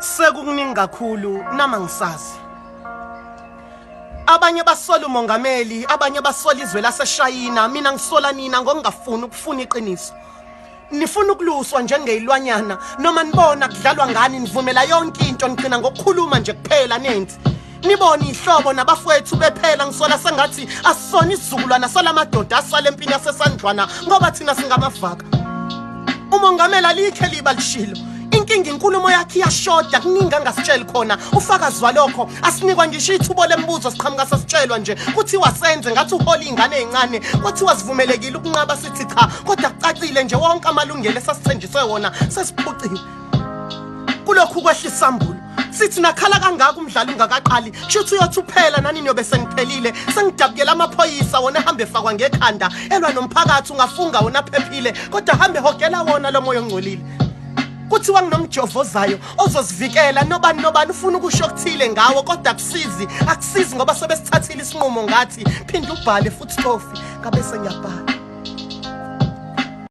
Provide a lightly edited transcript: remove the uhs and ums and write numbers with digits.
Sekukuningi kakhulu nama ngisazi. Abanye basola umongameli, abanye basola izwe laseShayina, mina ngisola nina ngokungafuni ukufuna iqiniso. Nifuna ukuluswa njengezilwanyana noma nibona kudlalwa ngani nivumela yonke into nigcina ngokukhuluma nje kuphela nenzi. Nibona ihlobo nabafowethu bephela ngisola sengathi asisona isizukulwana salamadoda asale empini yasesandlwana ngoba thina singamavaka. Umongameli alikhe liba lishilo. Inkinga inkulumo yakhe iyashoda kuningi angasitsheli khona ufakazi walokho asinikwa ngisho ithubo lembuzo siqhamuka sasitshelwa nje kuthiwa senze ngathi uhola ingane ezincane kuthiwa sivumelekile ukunqaba sithi cha kodwa kucacile nje wonke amalungelo esasithenjiswe wona sesiphuciwe kulokhu kwehlisa ambulo sithi nakhala kangaka umdlalo ungakaqali shuthi uyothuphela nani niyobe seniphelile sengidabukela amaphoyisa wona ehambe efakwa ngekhanda elwa nomphakathi ungafunga wona phephile kodwa hambe hogela wona lo moya ongcolile kuthiwa nginomjovozayo ozosivikela nobani ufuna ukusho kuthile ngawo kodwa akusizi ngoba sebesithathile isinqumo ngathi phinda ubhale futhi kofi ngabe sengiyabhala.